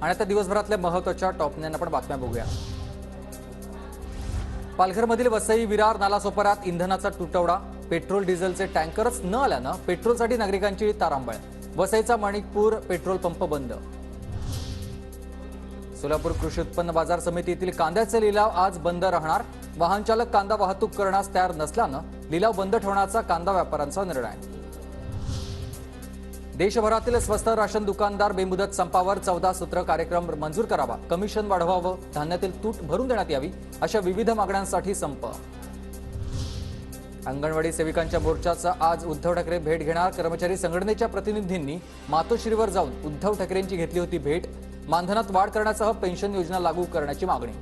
आणि आता दिवसभरातल्या महत्त्वाच्या टॉप 9 आपण बातम्या बघूया। पालघरमधील वसई विरार नालासोपाऱ्यात इंधनाचा तुटवडा, पेट्रोल डिझेलचे टँकरच न आल्यानं पेट्रोलसाठी नागरिकांची तारांबळ। वसईचा माणिकपूर पेट्रोल पंप बंद। सोलापूर कृषी उत्पन्न बाजार समितीतील कांद्याचे लिलाव आज बंद राहणार। वाहन चालक कांदा वाहतूक करण्यास तयार नसल्यानं लिलाव बंद ठेवण्याचा कांदा व्यापाऱ्यांचा निर्णय। देशभरातील स्वस्त राशन दुकानदार बेमुदत संपावर 14 सूत्र कार्यक्रम मंजूर करावा, कमिशन वाढवावं, धान्यातील तूट भरून देण्यात यावी अशा विविध मागण्यांसाठी संप। अंगणवाडी सेविकांच्या मोर्चाचा आज उद्धव ठाकरे भेट घेणार। कर्मचारी संघटनेच्या प्रतिनिधींनी मातोश्रीवर जाऊन उद्धव ठाकरेंची घेतली होती भेट। मानधनात वाढ करण्यासह पेन्शन योजना लागू करण्याची मागणी।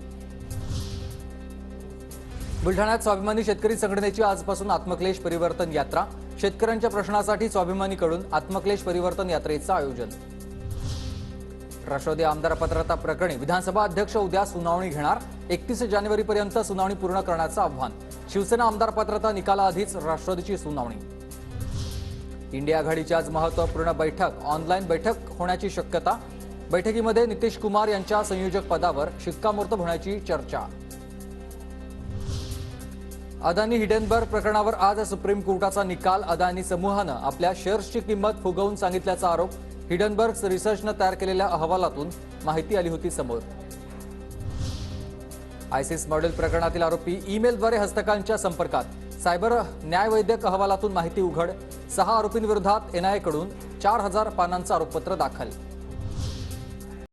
बुलढाण्यात स्वाभिमानी शेतकरी संघटनेची आजपासून आत्मक्लेश परिवर्तन यात्रा। शेतकऱ्यांच्या प्रश्नासाठी स्वाभिमानीकडून आत्मक्लेश परिवर्तन यात्रेचं आयोजन। राष्ट्रवादी आमदार पात्रता प्रकरणी विधानसभा अध्यक्ष उद्या सुनावणी घेणार। 31 जानेवारीपर्यंत सुनावणी पूर्ण करण्याचं आव्हान। शिवसेना आमदार पात्रता निकालाआधीच राष्ट्रवादीची सुनावणी। इंडिया आघाडीची आज महत्त्वपूर्ण बैठक, ऑनलाईन बैठक होण्याची शक्यता। बैठकीमध्ये नितीश कुमार यांच्या संयोजक पदावर शिक्कामोर्तब होण्याची चर्चा। अदानी हिडेनबर्ग प्रकरणावर आज सुप्रीम कोर्टाचा निकाल। अदानी समूहानं आपल्या शेअर्सची किंमत फुगवून सांगितल्याचा आरोप। हिडेनबर्ग रिसर्चनं तयार केलेल्या अहवालातून माहिती आली होती समोर। आयसिस मॉडेल प्रकरणातील आरोपी ईमेलद्वारे हस्तकांच्या संपर्कात। सायबर न्यायवैद्यक अहवालातून माहिती उघड। 6 आरोपींविरोधात एनआयएकडून 4000 पानांचं आरोपपत्र दाखल।